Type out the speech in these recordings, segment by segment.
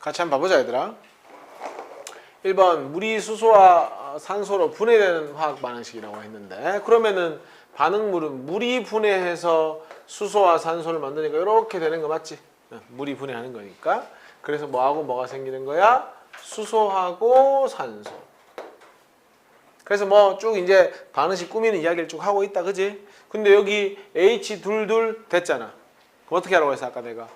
같이 한번 봐보자 얘들아. 1번 물이 수소와 산소로 분해되는 화학 반응식이라고 했는데, 그러면은 반응물은 물이 분해해서 수소와 산소를 만드니까 이렇게 되는 거 맞지? 물이 분해하는 거니까. 그래서 뭐하고 뭐가 생기는 거야? 수소하고 산소. 그래서 뭐 쭉 이제 반응식 꾸미는 이야기를 쭉 하고 있다, 그지? 근데 여기 H 둘둘 됐잖아. 그럼 어떻게 하라고 했어 아까 내가?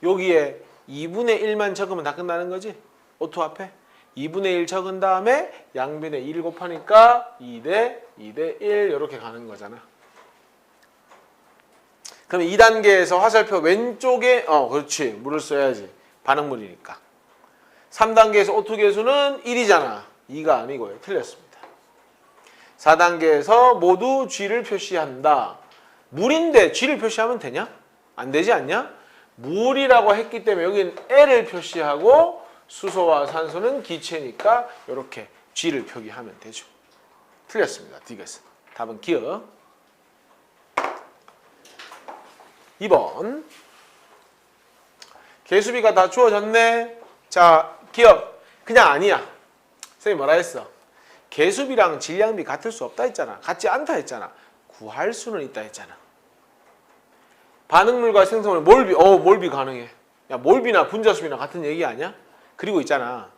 여기에 2분의 1만 적으면 다 끝나는 거지? O2 앞에 2분의 1 적은 다음에 양변에 1 곱하니까 2대 2대 1 이렇게 가는 거잖아. 그럼 2단계에서 화살표 왼쪽에 그렇지, 물을 써야지. 반응물이니까. 3단계에서 O2 계수는 1이잖아. 2가 아니고요. 틀렸습니다. 4단계에서 모두 G를 표시한다. 물인데 G를 표시하면 되냐? 안 되지 않냐? 물이라고 했기 때문에 여기는 L을 표시하고 수소와 산소는 기체니까 이렇게 G를 표기하면 되죠. 틀렸습니다. D겠어. 답은 기억. 2번. 개수비가 다 주어졌네. 자, 기억. 그냥 아니야. 선생님 뭐라 했어? 개수비랑 질량비 같을 수 없다 했잖아. 같지 않다 했잖아. 구할 수는 있다 했잖아. 반응물과 생성물 몰비 가능해. 야, 몰비나 분자수비나 같은 얘기 아니야? 그리고 있잖아.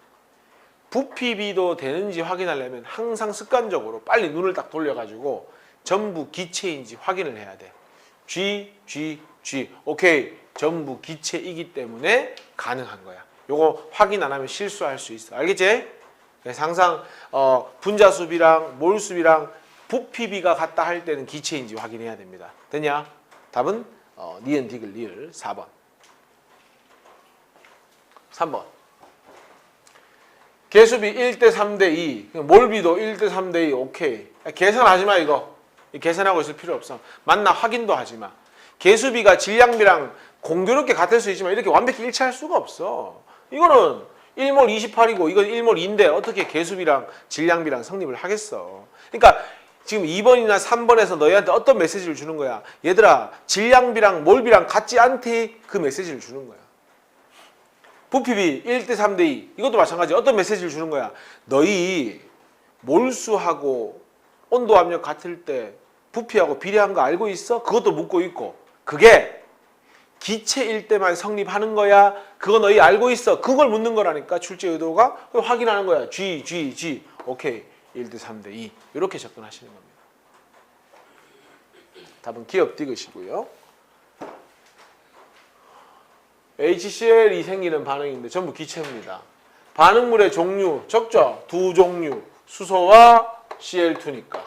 부피비도 되는지 확인하려면 항상 습관적으로 빨리 눈을 딱 돌려가지고 전부 기체인지 확인을 해야 돼. G. 오케이. 전부 기체이기 때문에 가능한 거야. 요거 확인 안 하면 실수할 수 있어. 알겠지? 그래서 항상 분자수비랑 몰수비랑 부피비가 같다 할 때는 기체인지 확인해야 됩니다. 됐냐? 답은 니은 디귿 리을 4번. 3번. 개수비 1대 3대 2. 몰비도 1대 3대 2. 오케이. 계산하지 마 이거. 계산하고 있을 필요 없어. 맞나 확인도 하지 마. 개수비가 질량비랑 공교롭게 같을 수 있지만 이렇게 완벽히 일치할 수가 없어. 이거는 1몰 28이고 이건 1몰 2인데 어떻게 개수비랑 질량비랑 성립을 하겠어. 그러니까 지금 2번이나 3번에서 너희한테 어떤 메시지를 주는 거야? 얘들아, 질량비랑 몰비랑 같지 않대. 그 메시지를 주는 거야. 부피비 1대 3대 2. 이것도 마찬가지. 어떤 메시지를 주는 거야? 너희 몰수하고 온도 압력 같을 때 부피하고 비례한 거 알고 있어? 그것도 묻고 있고. 그게 기체일 때만 성립하는 거야. 그거 너희 알고 있어. 그걸 묻는 거라니까. 출제 의도가 확인하는 거야. G. 오케이. 1대 3대 2. 이렇게 접근하시는 겁니다. 답은 기억 디귿이고요. HCl이 생기는 반응인데 전부 기체입니다. 반응물의 종류 적죠? 두 종류. 수소와 Cl2니까.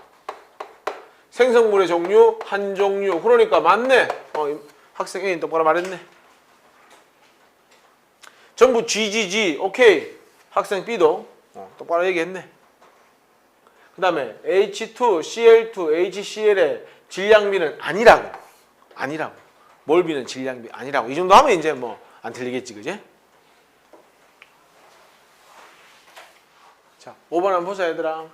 생성물의 종류 한 종류. 그러니까 맞네. 학생 A는 똑바로 말했네. 전부 GGG. 오케이. 학생 B도 똑바로 얘기했네. 그 다음에 H2, Cl2, HCl의 질량비는 아니라고. 몰비는 질량비 아니라고. 이 정도 하면 이제 뭐 안 틀리겠지, 그지? 자, 5번 한번 보자, 얘들아.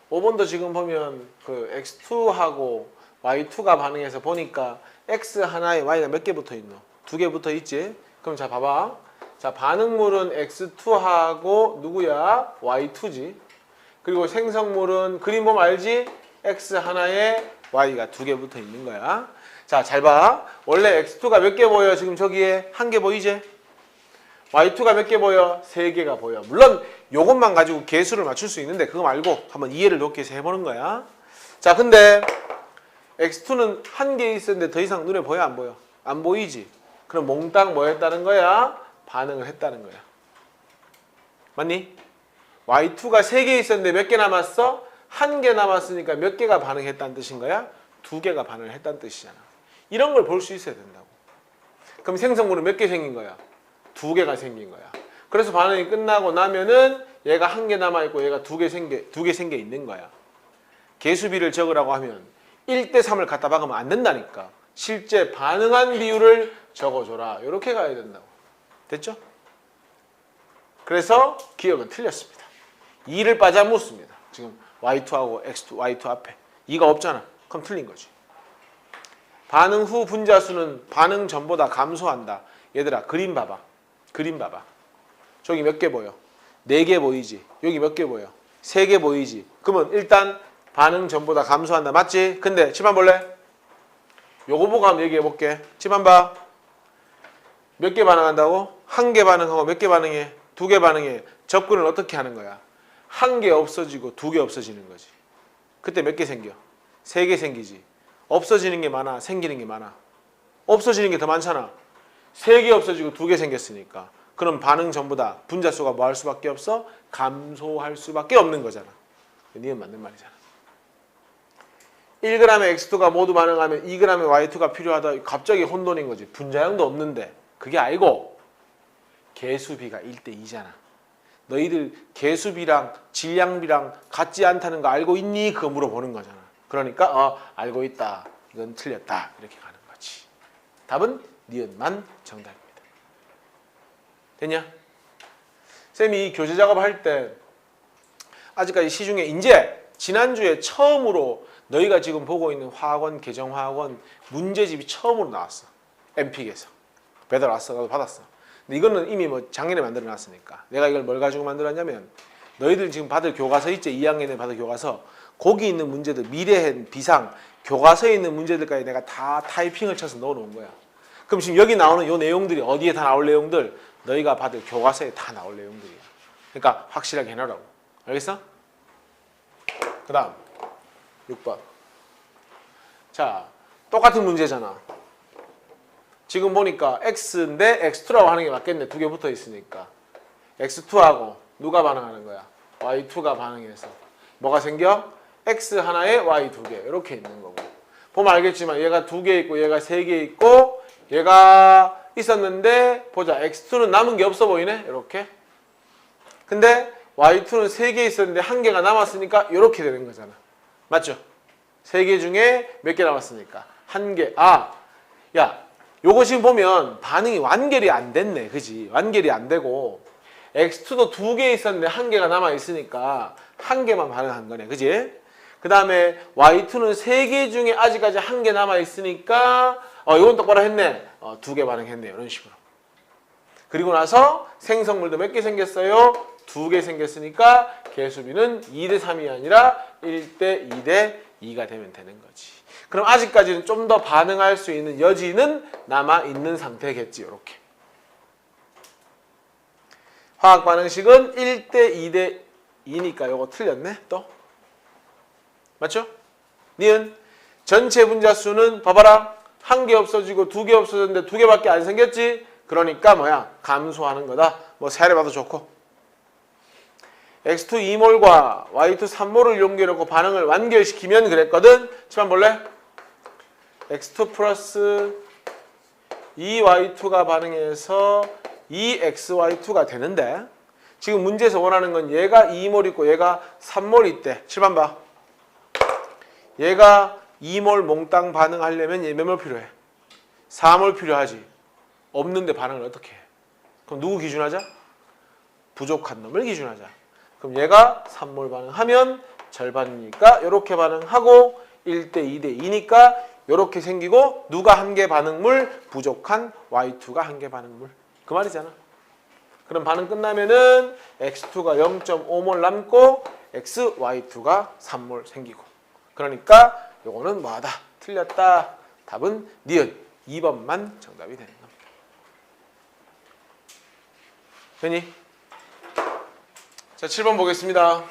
5번도 지금 보면 그 X2하고 Y2가 반응해서 보니까 X 하나에 Y가 몇 개 붙어 있노? 2개 붙어 있지? 그럼 자, 봐봐. 자, 반응물은 X2하고 누구야? Y2지. 그리고 생성물은 그림 보면 알지? X 하나에 Y가 2개 붙어 있는 거야. 자, 잘 봐. 원래 X2가 몇 개 보여? 지금 저기에 한 개 보이지? Y2가 몇 개 보여? 3개가 보여. 물론 요것만 가지고 개수를 맞출 수 있는데 그거 말고 한번 이해를 높게 해서 해보는 거야. 자, 근데 X2는 한 개 있었는데 더 이상 눈에 보여? 안 보여? 안 보이지? 그럼 몽땅 뭐 했다는 거야? 반응을 했다는 거야. 맞니? Y2가 3개 있었는데 몇 개 남았어? 한 개 남았으니까 몇 개가 반응했다는 뜻인 거야? 2개가 반응을 했다는 뜻이잖아. 이런 걸 볼 수 있어야 된다고. 그럼 생성물은 몇 개 생긴 거야? 2개가 생긴 거야. 그래서 반응이 끝나고 나면은 얘가 한 개 남아있고 얘가 두 개 생겨 있는 거야. 개수비를 적으라고 하면 1대 3을 갖다 박으면 안 된다니까. 실제 반응한 비율을 적어줘라. 이렇게 가야 된다고. 됐죠? 그래서 기억은 틀렸습니다. 2를 빠져 묻습니다. 지금 Y2하고 X2, Y2 앞에 2가 없잖아. 그럼 틀린 거지. 반응 후 분자수는 반응 전보다 감소한다. 얘들아, 그림 봐봐. 저기 몇 개 보여? 4개 보이지? 여기 몇 개 보여? 3개 보이지? 그러면 일단 반응 전부 다 감소한다. 맞지? 근데 집안 볼래? 요거 보고 한번 얘기해 볼게. 집안 봐. 몇 개 반응한다고? 1개 반응하고 몇 개 반응해? 2개 반응해. 접근을 어떻게 하는 거야? 1개 없어지고 2개 없어지는 거지. 그때 몇 개 생겨? 3개 생기지. 없어지는 게 많아? 생기는 게 많아? 없어지는 게 더 많잖아. 3개 없어지고 2개 생겼으니까. 그럼 반응 전부 다 분자수가 뭐 할 수밖에 없어? 감소할 수밖에 없는 거잖아. 니은 맞는 말이잖아. 1g의 x2가 모두 반응하면 2g의 y2가 필요하다. 갑자기 혼돈인 거지. 분자량도 없는데. 그게 아니고 개수비가 1대2잖아. 너희들 개수비랑 질량비랑 같지 않다는 거 알고 있니? 그거 물어보는 거잖아. 그러니까 알고 있다. 이건 틀렸다. 이렇게 가는 거지. 답은 니은만 정답입니다. 됐냐? 쌤이 교재 작업할 때 아직까지 시중에 이제 지난주에 처음으로 너희가 지금 보고 있는 화학원, 개정화학원 문제집이 처음으로 나왔어. 엠픽에서. 배달 왔어. 나도 받았어. 근데 이거는 이미 뭐 작년에 만들어 놨으니까. 내가 이걸 뭘 가지고 만들었냐면 너희들 지금 받을 교과서 있지? 2학년에 받을 교과서. 거기 있는 문제들, 미래행, 비상, 교과서에 있는 문제들까지 내가 다 타이핑을 쳐서 넣어놓은 거야. 그럼 지금 여기 나오는 요 내용들이 어디에 다 나올 내용들? 너희가 받을 교과서에 다 나올 내용들이야. 그러니까 확실하게 해놓으라고. 알겠어? 그 다음 6번. 자, 똑같은 문제잖아. 지금 보니까 x인데 x2라고 하는 게 맞겠네. 2개 붙어 있으니까. x2하고 누가 반응하는 거야? y2가 반응해서. 뭐가 생겨? x 하나에 y 2개. 이렇게 있는 거고. 보면 알겠지만 얘가 2개 있고 얘가 3개 있고 얘가 있었는데 보자. x2는 남은 게 없어 보이네. 이렇게. 근데 y2는 3개 있었는데 1개가 남았으니까 이렇게 되는 거잖아. 맞죠? 3개 중에 몇 개 남았으니까 1개. 야, 요거 지금 보면 반응이 완결이 안 됐네. 그지? 완결이 안 되고 x2도 2개 있었는데 1개가 남아있으니까 1개만 반응한 거네. 그지? 그 다음에 y2는 3개 중에 아직까지 1개 남아있으니까 이건 똑바로 했네. 2개 반응했네. 이런 식으로. 그리고 나서 생성물도 몇 개 생겼어요? 2개 생겼으니까 개수비는 2대3이 아니라 1대2대2가 되면 되는 거지. 그럼 아직까지는 좀 더 반응할 수 있는 여지는 남아있는 상태겠지. 이렇게. 화학 반응식은 1대2대2니까 이거 틀렸네. 또. 맞죠? 니은 전체 분자수는 봐봐라. 1개 없어지고 2개 없어졌는데 2개밖에 안 생겼지? 그러니까 뭐야? 감소하는 거다. 뭐 세알에 봐도 좋고. x2 2몰과 y2 3몰을 이용해놓고 반응을 완결시키면 그랬거든. 치만 볼래? x2 플러스 2y2가 반응해서 2xy2가 되는데 지금 문제에서 원하는 건 얘가 2몰 있고 얘가 3몰 있대. 7번 봐. 얘가 2몰 몽땅 반응하려면 얘 몇 몰 필요해? 4몰 필요하지. 없는데 반응을 어떻게 해? 그럼 누구 기준하자? 부족한 놈을 기준하자. 그럼 얘가 3몰 반응하면 절반이니까 이렇게 반응하고 1대2대2니까 이렇게 생기고 누가 1개 반응물? 부족한 y2가 1개 반응물. 그 말이잖아. 그럼 반응 끝나면은 x2가 0.5몰 남고 xy2가 3몰 생기고. 그러니까 요거는 뭐하다? 틀렸다. 답은 니은 2번만 정답이 되는 겁니다. 됐니? 자, 7번 보겠습니다.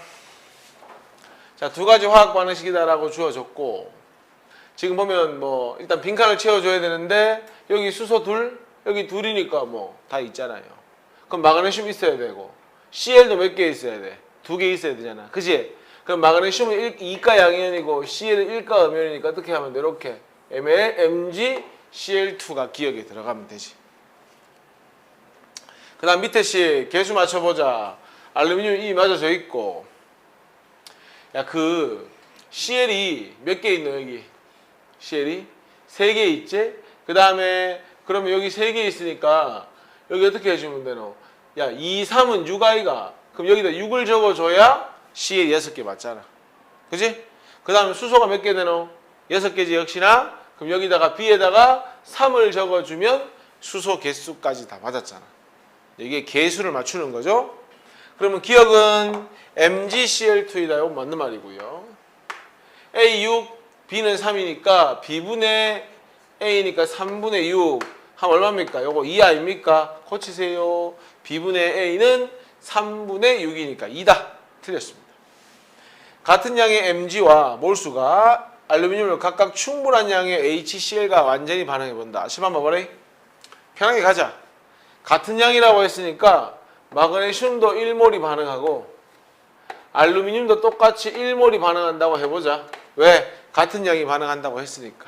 자, 2가지 화학 반응식이다라고 주어졌고 지금 보면 뭐 일단 빈칸을 채워줘야 되는데 여기 수소 둘, 여기 둘이니까 뭐 다 있잖아요. 그럼 마그네슘 있어야 되고 Cl도 몇 개 있어야 돼? 2개 있어야 되잖아. 그치? 그럼 마그네슘은 2가 양이온이고 Cl은 1가 음이온이니까 어떻게 하면 돼? 이렇게 MgCl2가 기억에 들어가면 되지. 그 다음 밑에 씨 개수 맞춰보자. 알루미늄 이 맞아져 있고 야 그 CL이 몇 개 있노 여기? CL이 3개 있지? 그 다음에 그러면 여기 3개 있으니까 여기 어떻게 해주면 되노? 야 2, 3은 6아이가 그럼 여기다 6을 적어줘야 CL이 6개 맞잖아. 그지? 그 다음에 수소가 몇 개 되노? 6개지 역시나. 그럼 여기다가 B에다가 3을 적어주면 수소 개수까지 다 맞았잖아. 이게 개수를 맞추는 거죠. 그러면 기억은 MgCl2이다. 이거 맞는 말이고요. A 6, B는 3이니까 B분의 A니까 3분의 6 하면 얼마입니까? 요거 2 아닙니까? 고치세요. B분의 A는 3분의 6이니까 2다. 틀렸습니다. 같은 양의 Mg와 몰수가 알루미늄을 각각 충분한 양의 HCl과 완전히 반응해본다. 10번 봐봐라. 편하게 가자. 같은 양이라고 했으니까 마그네슘도 1몰이 반응하고 알루미늄도 똑같이 1몰이 반응한다고 해보자. 왜? 같은 양이 반응한다고 했으니까.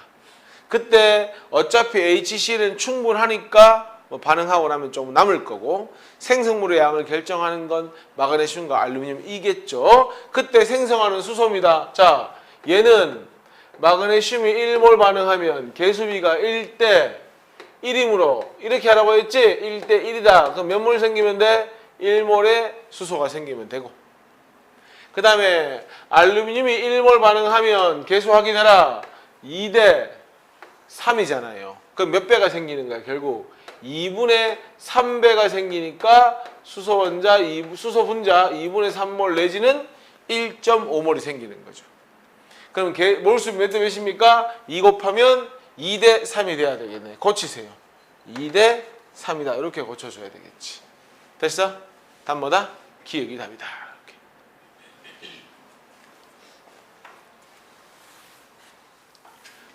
그때 어차피 HCl은 충분하니까 뭐 반응하고 나면 좀 남을 거고 생성물의 양을 결정하는 건 마그네슘과 알루미늄이겠죠. 그때 생성하는 수소입니다. 자, 얘는 마그네슘이 1몰 반응하면 개수비가 1대 1이므로 이렇게 하라고 했지? 1대 1이다. 그럼 몇 몰 생기면 돼? 1몰의 수소가 생기면 되고. 그 다음에 알루미늄이 1몰 반응하면 개수 확인해라. 2대 3이잖아요. 그럼 몇 배가 생기는 거야? 결국 2분의 3배가 생기니까 수소 분자 2분의 3몰 내지는 1.5몰이 생기는 거죠. 그럼 몰수 몇 대 몇입니까? 2 곱하면 2대 3이 돼야 되겠네. 고치세요. 2대 3이다. 이렇게 고쳐줘야 되겠지. 됐어? 답 뭐다? 기억이 답이다. 이렇게.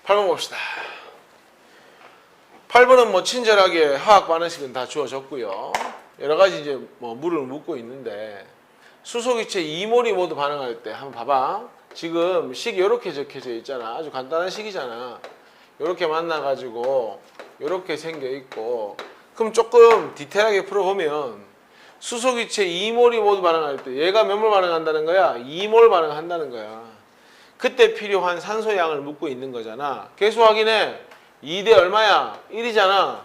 8번 봅시다. 8번은 뭐 친절하게 화학 반응식은 다 주어졌고요. 여러 가지 이제 뭐 물을 묻고 있는데 수소기체 2몰이 모두 반응할 때 한번 봐봐. 지금 식이 이렇게 적혀져 있잖아. 아주 간단한 식이잖아. 이렇게 만나가지고 이렇게 생겨 있고 그럼 조금 디테일하게 풀어보면 수소기체 2몰이 모두 반응할 때 얘가 몇 몰 반응한다는 거야? 2몰 반응한다는 거야. 그때 필요한 산소 양을 묻고 있는 거잖아. 개수 확인해. 2대 얼마야? 1이잖아.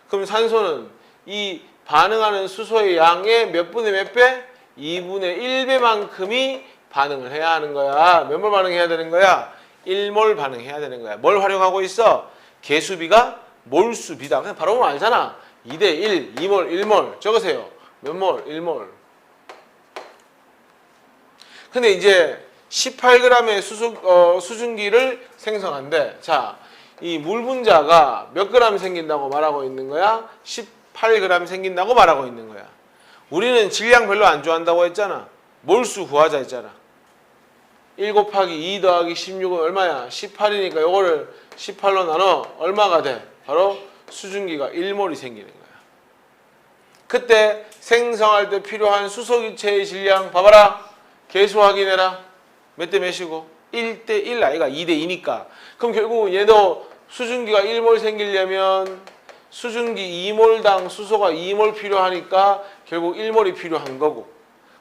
그럼 산소는 이 반응하는 수소의 양의 몇 분의 몇 배? 2분의 1배만큼이 반응을 해야 하는 거야. 몇 몰 반응해야 되는 거야? 1몰 반응해야 되는 거야. 뭘 활용하고 있어? 개수비가 몰수비다. 그냥 바로 보면 알잖아. 2대 1, 2몰, 1몰. 적으세요. 몇 몰? 1몰. 근데 이제 18g의 수증기를 생성한대. 자, 이 물 분자가 몇 그램 생긴다고 말하고 있는 거야? 18g 생긴다고 말하고 있는 거야. 우리는 질량 별로 안 좋아한다고 했잖아. 몰수 구하자 했잖아. 1 곱하기 2 더하기 16은 얼마야? 18이니까 요거를 18로 나눠 얼마가 돼? 바로 수증기가 1몰이 생기는 거야. 그때 생성할 때 필요한 수소기체의 질량 봐봐라. 개수 확인해라. 몇 대 몇이고? 1대 1 아이가 2대 2니까. 그럼 결국 얘도 수증기가 1몰 생기려면 수증기 2몰당 수소가 2몰 필요하니까 결국 1몰이 필요한 거고.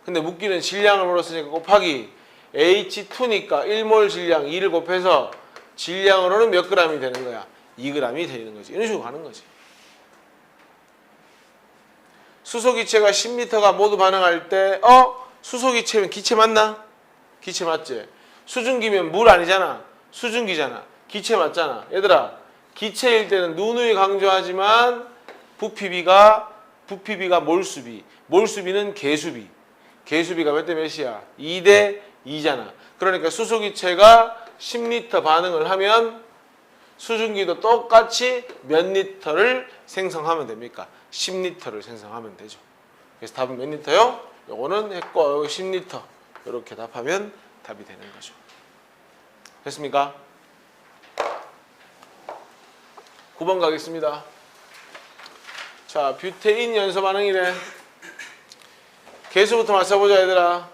근데 묻기는 질량을 물었으니까 곱하기 H2니까 1몰 질량 2를 곱해서 질량으로는 몇 g이 되는 거야? 2g이 되는 거지. 이런 식으로 가는 거지. 수소기체가 10L가 모두 반응할 때 수소기체면 기체 맞나? 기체 맞지? 수증기면 물 아니잖아. 수증기잖아. 기체 맞잖아. 얘들아, 기체일 때는 누누이 강조하지만 부피비가 몰수비. 몰수비는 개수비. 개수비가 몇 대 몇이야? 2대 2잖아. 그러니까 수소기체가 10L 반응을 하면 수증기도 똑같이 몇 리터를 생성하면 됩니까? 10L를 생성하면 되죠. 그래서 답은 몇 리터요? 요거는 했고 10L. 이렇게 답하면 답이 되는 거죠. 됐습니까? 9번 가겠습니다. 자, 뷰테인 연소 반응이래. 개수부터 맞춰보자 얘들아.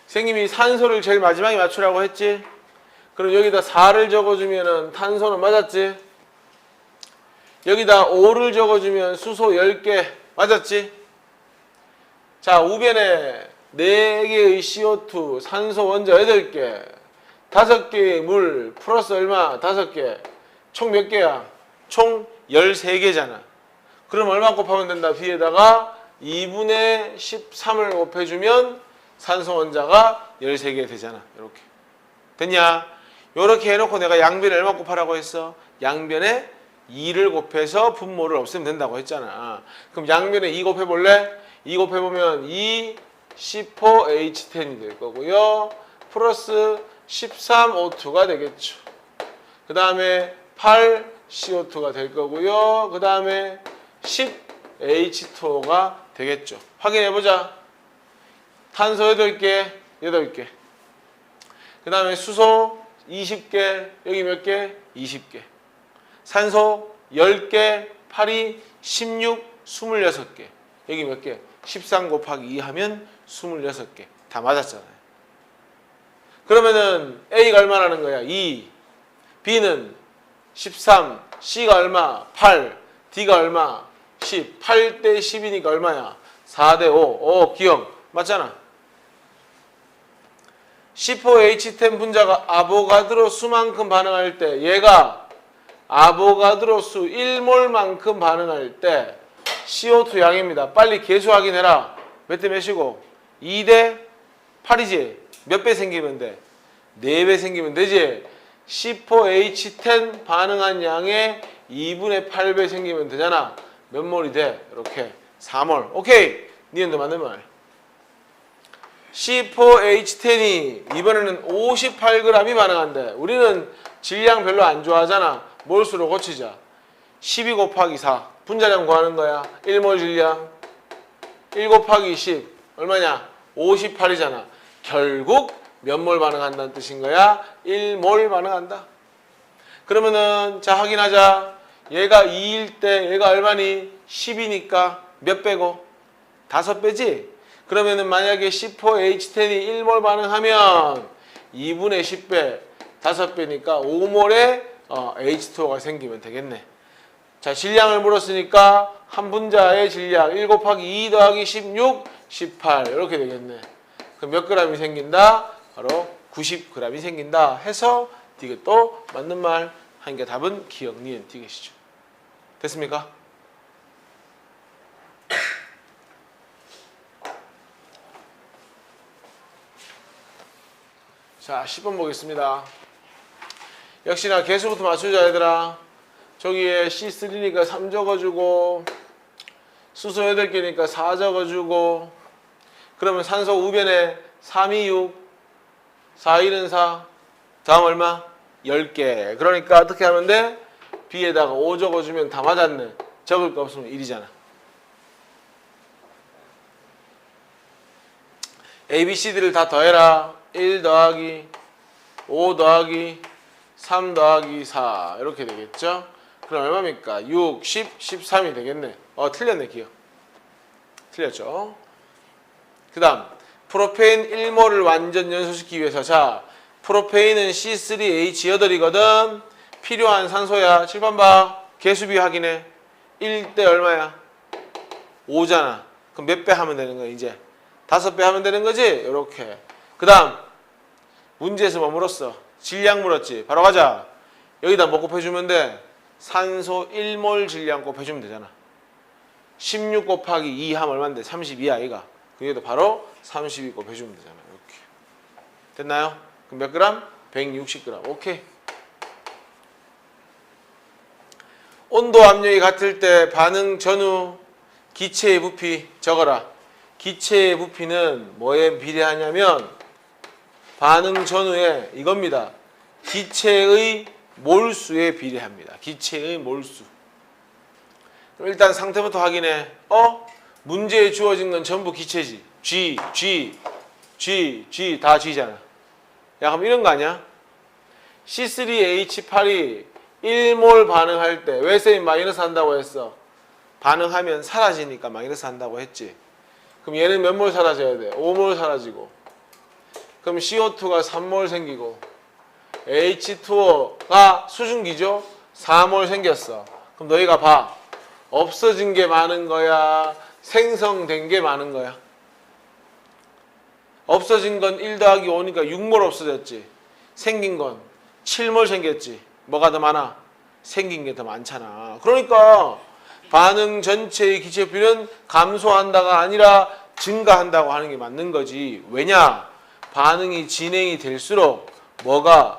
선생님이 산소를 제일 마지막에 맞추라고 했지? 그럼 여기다 4를 적어주면 탄소는 맞았지? 여기다 5를 적어주면 수소 10개 맞았지? 자, 우변에 4개의 CO2 산소 원자 8개 5개의 물 플러스 얼마? 5개 총 몇 개야? 총 13개잖아. 그럼 얼마 곱하면 된다? B에다가 2분의 13을 곱해주면 산소 원자가 13개 되잖아. 이렇게 됐냐? 이렇게 해놓고 내가 양변에 얼마 곱하라고 했어? 양변에 2를 곱해서 분모를 없애면 된다고 했잖아. 그럼 양면에 2 곱해볼래? 2 곱해보면 2 10호H10이 될 거고요. 플러스 13O2가 되겠죠. 그 다음에 8CO2가 될 거고요. 그 다음에 10H2O가 되겠죠. 확인해보자. 탄소 8개, 8개. 그 다음에 수소 20개, 여기 몇 개? 20개. 산소 10개, 8이 16, 26개. 여기 몇 개? 13 곱하기 2 하면 26개. 다 맞았잖아요. 그러면은 A가 얼마라는 거야? 2. B는 13. C가 얼마? 8. D가 얼마? 10. 8 대 10이니까 얼마야? 4 대 5. 오, 기억. 맞잖아. 10호H10 분자가 아보가드로 수만큼 반응할 때 얘가 아보가드로 수 1몰만큼 반응할 때 CO2 양입니다. 빨리 계수 확인해라. 몇 대 몇이고? 2대 8이지? 몇 배 생기면 돼? 4배 생기면 되지? 10호H10 반응한 양의 2분의 8배 생기면 되잖아. 몇 몰이 돼? 이렇게 4몰. 오케이. 니은도 맞는 말. 10호H10이 이번에는 58g이 반응한대. 우리는 질량 별로 안 좋아하잖아. 몰수로 고치자. 12 곱하기 4. 분자량 구하는 거야. 1몰 질량. 1 곱하기 10. 얼마냐? 58이잖아. 결국 몇 몰 반응한다는 뜻인 거야? 1몰 반응한다. 그러면은 자 확인하자. 얘가 2일 때 얘가 얼마니? 10이니까 몇 배고? 5배지? 그러면은 만약에 10호H10이 1몰 반응하면 2분의 10배, 5배니까 5몰의 H2O가 생기면 되겠네. 자, 질량을 물었으니까 한 분자의 질량 1 곱하기 2 더하기 16, 18 이렇게 되겠네. 그럼 몇 g이 생긴다? 바로 90g이 생긴다 해서 디귿 또 맞는 말 하니까 답은 기억, 니은, 디귿이죠. 됐습니까? 자, 10번 보겠습니다. 역시나 개수부터 맞추자 얘들아. 저기에 C3니까 3 적어주고 수소 8개니까 4 적어주고 그러면 산소 우변에 3, 2, 6 4, 1은 4 다음 얼마? 10개. 그러니까 어떻게 하면 돼? B에다가 5 적어주면 다 맞았네. 적을 거 없으면 1이잖아. A, B, C, D를 다 더해라. 1 더하기 5 더하기 3 더하기 4 이렇게 되겠죠? 그럼 얼마입니까? 6, 10, 13이 되겠네. 틀렸네 기억. 틀렸죠? 그 다음 프로페인 1몰을 완전 연소시키기 위해서 자 프로페인은 C3H8이거든. 필요한 산소야. 7번 봐. 개수비 확인해. 1대 얼마야? 5잖아. 그럼 몇 배 하면 되는 거야 이제? 5배 하면 되는 거지? 이렇게. 그 다음 문제에서 뭐 물었어? 질량 물었지? 바로 가자. 여기다 뭐 곱해주면 돼? 산소 1몰 질량 곱해주면 되잖아. 16 곱하기 2 하면 얼마인데? 32야 이가. 여기도 바로 32 곱해주면 되잖아. 이렇게. 됐나요? 그럼 몇 그램? 160g. 오케이. 온도 압력이 같을 때 반응 전후 기체의 부피 적어라. 기체의 부피는 뭐에 비례하냐면 반응 전후에 이겁니다. 기체의 몰수에 비례합니다. 기체의 몰수. 그럼 일단 상태부터 확인해. 문제에 주어진 건 전부 기체지. G, G, G, G 다 G잖아. 야 그럼 이런 거 아니야? C3H8이 1몰 반응할 때 왜 쌤이 마이너스 한다고 했어? 반응하면 사라지니까 마이너스 한다고 했지. 그럼 얘는 몇 몰 사라져야 돼? 5몰 사라지고. 그럼 CO2가 3몰 생기고 H2O가 수증기죠? 4몰 생겼어. 그럼 너희가 봐. 없어진 게 많은 거야? 생성된 게 많은 거야? 없어진 건 1 더하기 5니까 6몰 없어졌지. 생긴 건 7몰 생겼지. 뭐가 더 많아? 생긴 게 더 많잖아. 그러니까 반응 전체의 기체비는 감소한다가 아니라 증가한다고 하는 게 맞는 거지. 왜냐? 반응이 진행이 될수록 뭐가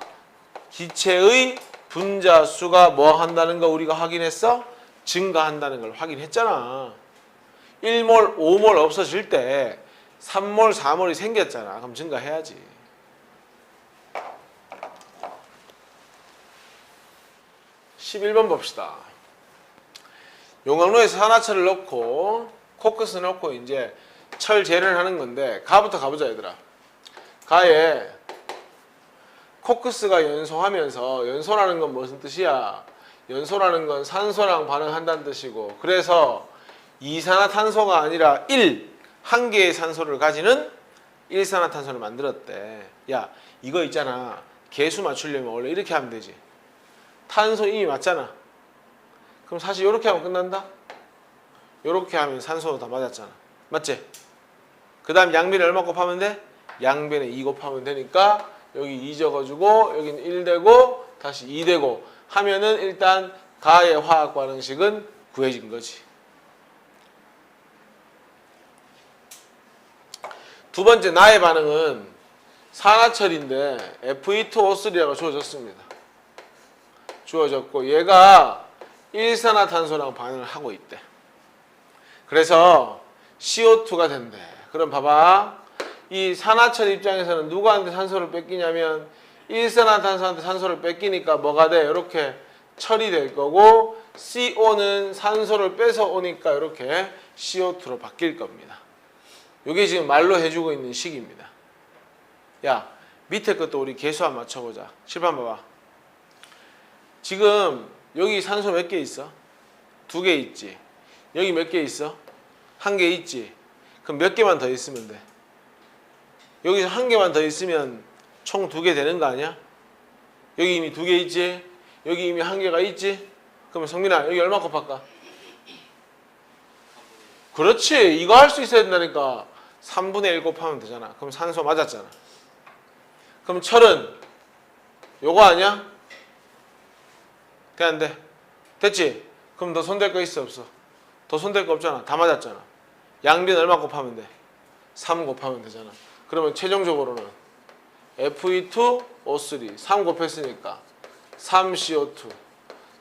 기체의 분자 수가 뭐 한다는 거 우리가 확인했어? 증가한다는 걸 확인했잖아. 1몰, 5몰 없어질 때 3몰, 4몰이 생겼잖아. 그럼 증가해야지. (11번) 봅시다. 용광로에서 산화철을 넣고 코크스 넣고 이제 철 재련을 하는 건데 가부터 가보자 얘들아. 가에 코크스가 연소하면서, 연소라는 건 무슨 뜻이야? 연소라는 건 산소랑 반응한다는 뜻이고, 그래서 이산화탄소가 아니라 한 개의 산소를 가지는 일산화탄소를 만들었대. 야, 이거 있잖아. 개수 맞추려면 원래 이렇게 하면 되지. 탄소 이미 맞잖아. 그럼 사실 이렇게 하면 끝난다? 이렇게 하면 산소도 다 맞았잖아. 맞지? 그 다음 양변에 얼마 곱하면 돼? 양변에 2 곱하면 되니까 여기 2 적어주고 여기는 1 되고 다시 2 되고 하면은 일단 가의 화학 반응식은 구해진 거지. 두 번째 나의 반응은 산화철인데 Fe2O3라고 주어졌습니다. 주어졌고 얘가 일산화탄소랑 반응을 하고 있대. 그래서 CO2가 된대. 그럼 봐봐. 이 산화철 입장에서는 누구한테 산소를 뺏기냐면 일산화탄소한테 산소를 뺏기니까 뭐가 돼? 이렇게 철이 될 거고 CO는 산소를 뺏어 오니까 이렇게 CO2로 바뀔 겁니다. 이게 지금 말로 해주고 있는 식입니다. 야, 밑에 것도 우리 개수 한번 맞춰보자. 칠판 봐봐. 지금 여기 산소 몇 개 있어? 2개 있지. 여기 몇 개 있어? 1개 있지. 그럼 몇 개만 더 있으면 돼? 여기서 1개만 더 있으면 총 2개 되는 거 아니야? 여기 이미 2개 있지? 여기 이미 1개가 있지? 그러면 성민아 여기 얼마 곱할까? 그렇지. 이거 할 수 있어야 된다니까. 3분의 1 곱하면 되잖아. 그럼 산소 맞았잖아. 그럼 철은 요거 아니야? 돼 안 돼? 됐지? 그럼 더 손댈 거 있어 없어? 더 손댈 거 없잖아. 다 맞았잖아. 양변 얼마 곱하면 돼? 3 곱하면 되잖아. 그러면 최종적으로는 Fe2O3 3 곱했으니까 3CO2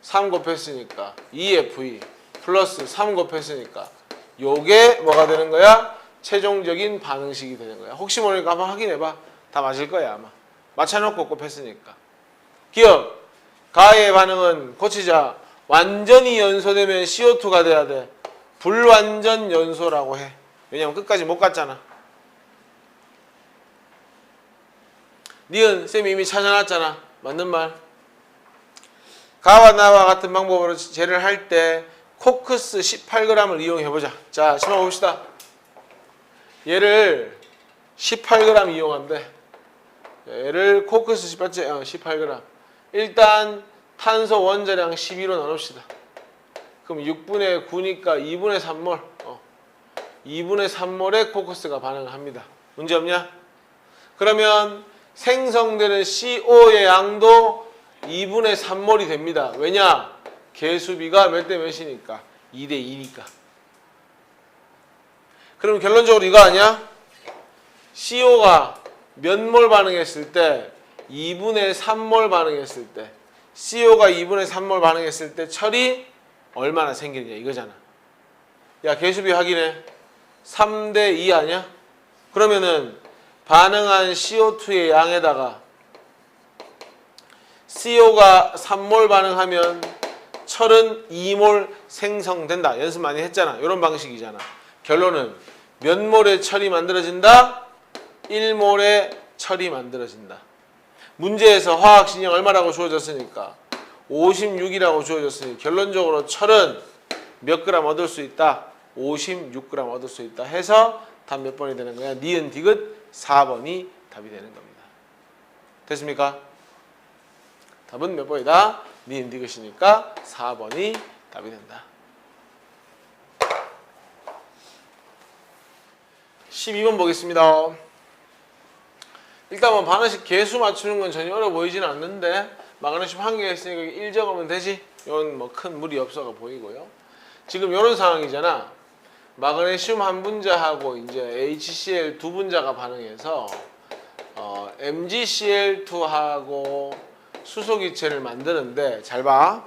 3 곱했으니까 2Fe 플러스 3 곱했으니까 요게 뭐가 되는 거야? 최종적인 반응식이 되는 거야. 혹시 모르니까 한번 확인해봐. 다 맞을 거야 아마. 맞춰놓고 곱했으니까. 기억! 가의 반응은 고치자. 완전히 연소되면 CO2가 돼야 돼. 불완전 연소라고 해. 왜냐면 끝까지 못 갔잖아. 니은 쌤이 이미 찾아놨잖아. 맞는 말. 가와 나와 같은 방법으로 재를 할 때 코크스 18g을 이용해보자. 자, 심어 봅시다. 얘를 18g 이용한대. 얘를 코크스 18g. 일단 탄소 원자량 12로 나눕시다. 그럼 6분의 9니까 2분의 3몰. 2분의 3몰의 코크스가 반응을 합니다. 문제 없냐? 그러면 생성되는 CO의 양도 2분의 3몰이 됩니다. 왜냐? 개수비가 몇 대 몇이니까? 2대 2니까. 그럼 결론적으로 이거 아니야? CO가 몇 몰 반응했을 때? 2분의 3몰 반응했을 때. CO가 2분의 3몰 반응했을 때 철이 얼마나 생기느냐 이거잖아. 야, 개수비 확인해. 3대 2 아니야? 그러면은 반응한 CO2의 양에다가 CO가 3몰 반응하면 철은 2몰 생성된다. 연습 많이 했잖아. 이런 방식이잖아. 결론은 몇 몰의 철이 만들어진다? 1몰의 철이 만들어진다. 문제에서 화학 신형 얼마라고 주어졌으니까 56이라고 주어졌으니 결론적으로 철은 몇 그램 얻을 수 있다? 56g 얻을 수 있다 해서 답 몇 번이 되는 거야? 니은 디귿 4번이 답이 되는 겁니다. 됐습니까? 답은 몇 번이다? 니은 디귿이니까 4번이 답이 된다. 12번 보겠습니다. 일단 뭐 반응식 개수 맞추는 건 전혀 어려워 보이지는 않는데 마그네슘 한 개가 있으니까 1 적으면 되지? 이건 뭐 큰 무리 없어가 보이고요. 지금 이런 상황이잖아. 마그네슘 한 분자하고 이제 HCl 두 분자가 반응해서 MgCl2하고 수소기체를 만드는데 잘 봐.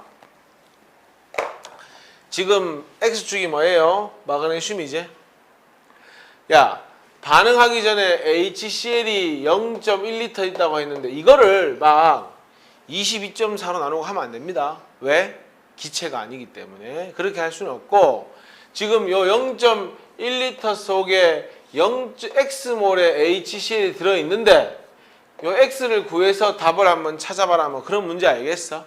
지금 X축이 뭐예요? 마그네슘이지. 야, 반응하기 전에 HCl이 0.1L 있다고 했는데 이거를 막 22.4로 나누고 하면 안 됩니다. 왜? 기체가 아니기 때문에 그렇게 할 수는 없고, 지금 요 0.1L 속에 X몰의 HCl이 들어있는데 요 X를 구해서 답을 한번 찾아봐라, 뭐 그런 문제 알겠어?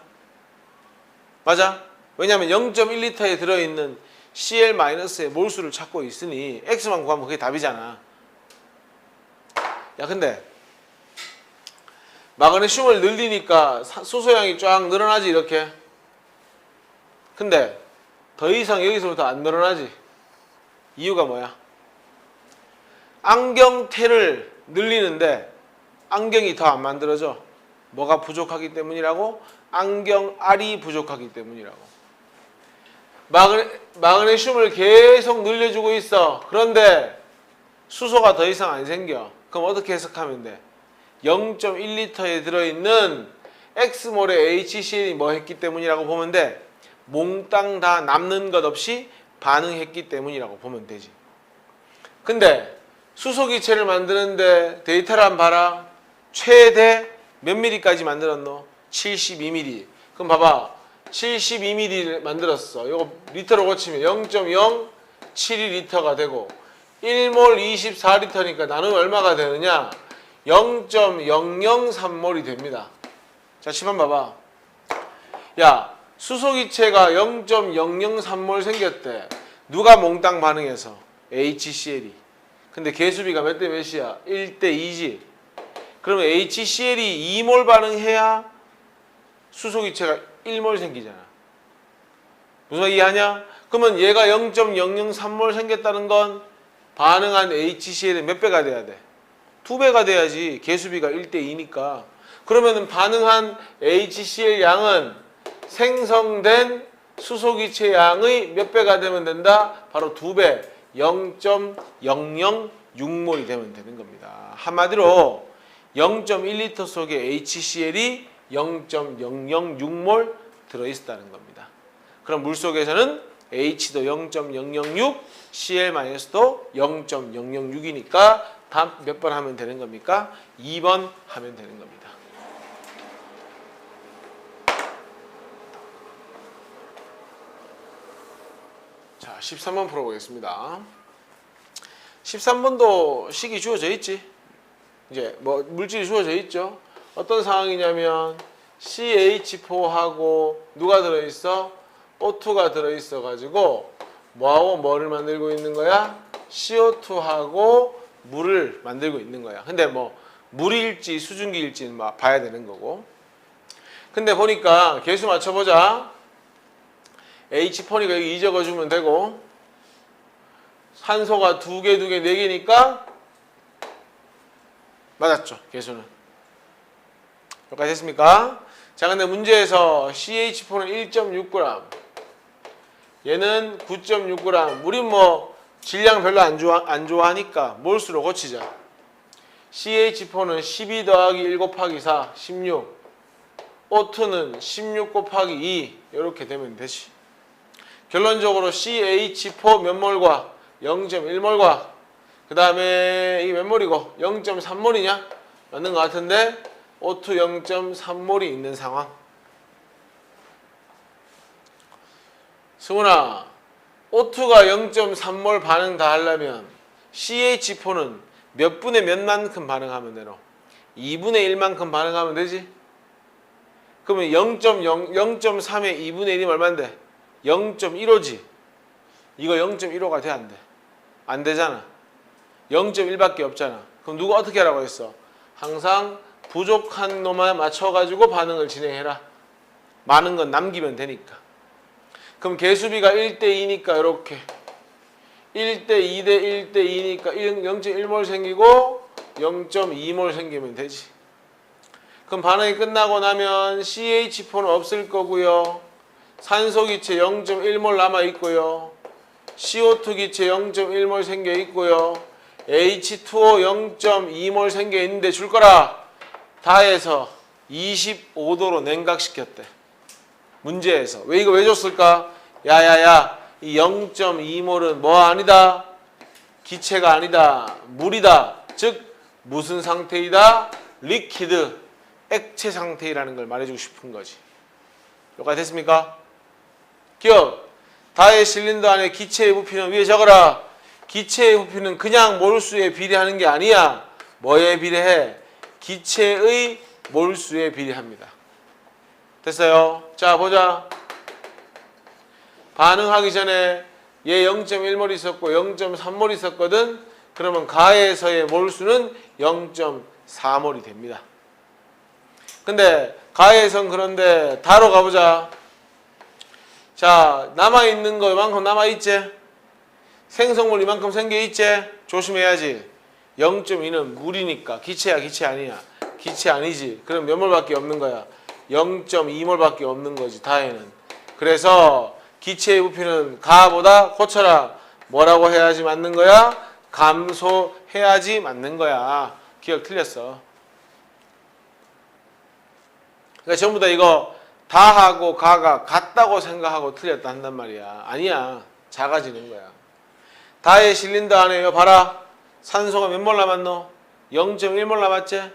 맞아? 왜냐면 0.1L에 들어있는 Cl-의 몰수를 찾고 있으니 X만 구하면 그게 답이잖아. 야, 근데 마그네슘을 늘리니까 수소양이 쫙 늘어나지 이렇게. 근데 더 이상 여기서부터 안 늘어나지. 이유가 뭐야? 안경테를 늘리는데 안경이 더 안 만들어져. 뭐가 부족하기 때문이라고? 안경알이 부족하기 때문이라고. 마그네슘을 계속 늘려주고 있어. 그런데 수소가 더 이상 안 생겨. 그럼 어떻게 해석하면 돼? 0.1L에 들어있는 X몰의 HCl이 뭐 했기 때문이라고 보면 돼? 몽땅 다 남는 것 없이 반응했기 때문이라고 보면 되지. 근데 수소기체를 만드는데 데이터를 한번 봐라. 최대 몇 mm까지 만들었노? 72mm. 그럼 봐봐. 72mm를 만들었어. 이거 리터로 고치면 0.072리터가 되고 1몰 24리터니까 나누면 얼마가 되느냐? 0.003몰이 됩니다. 자, 10번 봐봐. 야, 수소기체가 0.003몰 생겼대. 누가 몽땅 반응해서? HCl이. 근데 개수비가 몇 대 몇이야? 1대 2지. 그러면 HCl이 2몰 반응해야 수소기체가 1몰 생기잖아. 무슨 말 이해하냐? 그러면 얘가 0.003몰 생겼다는 건 반응한 HCl은 몇 배가 돼야 돼? 2배가 돼야지. 개수비가 1대 2니까. 그러면 반응한 HCl 양은 생성된 수소기체 양의 몇 배가 되면 된다? 바로 2배. 0.006몰이 되면 되는 겁니다. 한마디로 0.1L 속에 HCl이 0.006몰 들어있다는 겁니다. 그럼 물속에서는 H도 0.006, Cl-도 0.006이니까 답 몇 번 하면 되는 겁니까? 2번 하면 되는 겁니다. 자, 13번 풀어보겠습니다. 13번도 식이 주어져 있지. 이제 뭐 물질이 주어져 있죠. 어떤 상황이냐면 CH4하고 누가 들어있어? O2가 들어있어 가지고 뭐하고 뭐를 만들고 있는 거야? CO2하고 물을 만들고 있는 거야. 근데 뭐 물일지 수증기일지는 막 봐야 되는 거고. 근데 보니까 개수 맞춰보자. H4니까 여기 2 적어주면 되고, 산소가 2개, 4개니까 맞았죠, 개수는. 여기까지 됐습니까? 자, 근데 문제에서 CH4는 1.6g, 얘는 9.6g. 우린 뭐 질량 별로 안 좋아하니까 몰수로 고치자. CH4는 12 더하기 1 곱하기 4, 16. O2는 16 곱하기 2. 이렇게 되면 되지. 결론적으로 CH4 몇 몰과 0.1몰과 그 다음에 이게 몇 몰이고 0.3몰이냐? 맞는 것 같은데 O2 0.3몰이 있는 상황. 승훈아, O2가 0.3몰 반응 다 하려면 CH4는 몇 분의 몇만큼 반응하면 되노? 2분의 1만큼 반응하면 되지? 그러면 0.3의 2분의 1이면 얼마인데? 0.15지. 이거 0.15가 돼, 안 돼? 안 되잖아. 0.1밖에 없잖아. 그럼 누가 어떻게 하라고 했어? 항상 부족한 놈만 맞춰가지고 반응을 진행해라. 많은 건 남기면 되니까. 그럼 개수비가 1대 2니까 이렇게 1대 2대 1대 2니까 0.1몰 생기고 0.2몰 생기면 되지. 그럼 반응이 끝나고 나면 CH4는 없을 거고요. 산소기체 0.1몰 남아있고요. CO2 기체 0.1몰 생겨있고요. H2O 0.2몰 생겨있는데 줄 거라. 다 해서 25도로 냉각시켰대. 문제에서. 이거 왜 줬을까? 야야야, 이 0.2몰은 뭐 아니다? 기체가 아니다. 물이다. 즉 무슨 상태이다? 리퀴드, 액체 상태라는 걸 말해주고 싶은 거지. 여기까지 됐습니까? 기억. 다의 실린더 안에 기체의 부피는 위에 적어라. 기체의 부피는 그냥 몰수에 비례하는 게 아니야. 뭐에 비례해? 기체의 몰수에 비례합니다. 됐어요? 자, 보자. 반응하기 전에 얘 0.1몰 있었고 0.3몰 있었거든. 그러면 가에서의 몰수는 0.4몰이 됩니다. 근데 가에선 그런데 다로 가보자. 자, 남아있는 거 이만큼 남아있지? 생성물 이만큼 생겨있지? 조심해야지. 0.2는 물이니까 기체야 기체 아니야. 기체 아니지. 그럼 몇 몰밖에 없는 거야? 0.2몰밖에 없는 거지 다에는. 그래서 기체의 부피는 가보다 고쳐라. 뭐라고 해야지 맞는 거야? 감소해야지 맞는 거야. 기억 틀렸어. 그러니까 전부 다 이거 다하고 가가 같다고 생각하고 틀렸다 한단 말이야. 아니야. 작아지는 거야. 다의 실린더 안에 이거 봐라. 산소가 몇 몰 남았노? 0.1몰 남았지?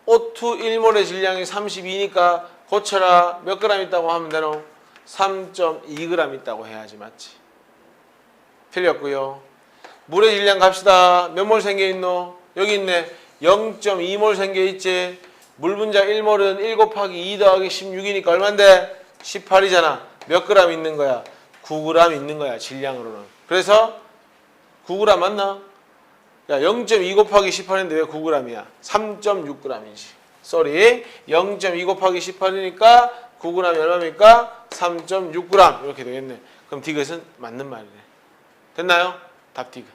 O2 1몰의 질량이 32니까 고쳐라. 몇 그램 있다고 하면 되노? 3.2g 있다고 해야지 맞지? 틀렸고요. 물의 질량 갑시다. 몇 몰 생겨있노? 여기 있네. 0.2몰 생겨있지? 물 분자 1몰은 1 곱하기 2 더하기 16이니까 얼만데? 18이잖아. 몇 그램 있는 거야? 9g 있는 거야. 질량으로는. 그래서 9g 맞나? 야, 0.2 곱하기 18인데 왜 9g이야? 3.6g이지. 쏘리. 0.2 곱하기 18이니까 9g이 얼마입니까? 3.6g. 이렇게 되겠네. 그럼 디귿은 맞는 말이네. 됐나요? 답 디귿.